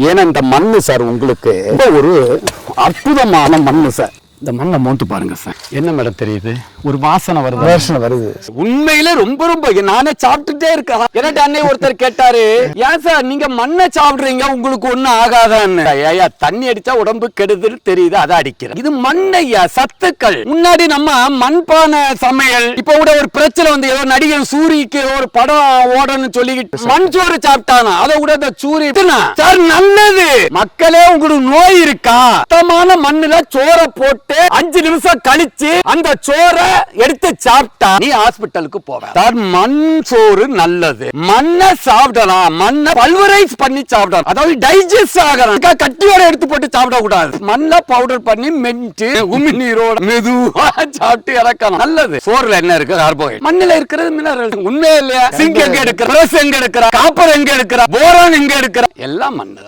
ஏன்னா இந்த மண்ணு சார் உங்களுக்கு ஒரு அற்புதமான மண்ணு சார். இந்த மண்ணை மோந்து பாருங்க சார், என்ன மேடம் தெரியுது? ஒரு வாசனை வருது. உண்மையில ரொம்ப ரொம்ப நானே சாப்பிட்டுட்டே இருக்கேன். என்னட்டு அன்னை ஒருத்தர் கேட்டாரு, ஏன் சார் நீங்க மண்ணை சாப்பிடுறீங்க, உங்களுக்கு ஒண்ணும் ஆகாதான்னு. ஐயா தண்ணி அடிச்சா உடம்பு கெடுதல் தெரியுது, அதை அடிக்கிறேன். இது மண்ணையா, சத்துக்கள். முன்னாடி நம்ம மண்பானை சமையல், இப்ப கூட ஒரு பிரச்சனை வந்து ஏதோ நடிகர் சூரிக்கு ஒரு படம் ஓடணும்னு சொல்லிக்கிட்டு மண் சோறு சாப்பிட்டானா, அதை கூட இந்த சூரி சார் நல்லது. மக்களே உங்களுக்கு நோய் இருக்கா, சுத்தமான மண்ணுல சோற போட்டு 5 நிமிஷம் கழிச்சு அந்த சோறை எடுத்து சாப்பிட்டா நீ ஹாஸ்பிட்டலுக்கு போவ. மண் சோறு நல்லது. மண்ணை சாப்பிடலாம், மண்ணை பல்வரைஸ் பண்ணி சாப்பிடலாம், அதாவது டைஜஸ்ட் ஆகலாம். கட்டியோட எடுத்து போட்டு சாப்பிட கூடாது. மண்ணை பவுடர் பண்ணி மென்ட்டு உமிழ்நீரோட மெதுவா சாப்பிட்டு இறக்கலாம். நல்லது. சோறுல என்ன இருக்கு? கார்போஹைட்ரேட். மண்ணில இருக்கிறது மினரல். உண்மையே இல்லையா? சிங்க் எங்க எடுக்கிற, எங்க எடுக்கிற, காப்பர் எங்க எடுக்கிற, போரான் எங்க எடுக்கிற, எல்லாம் மண்ணு.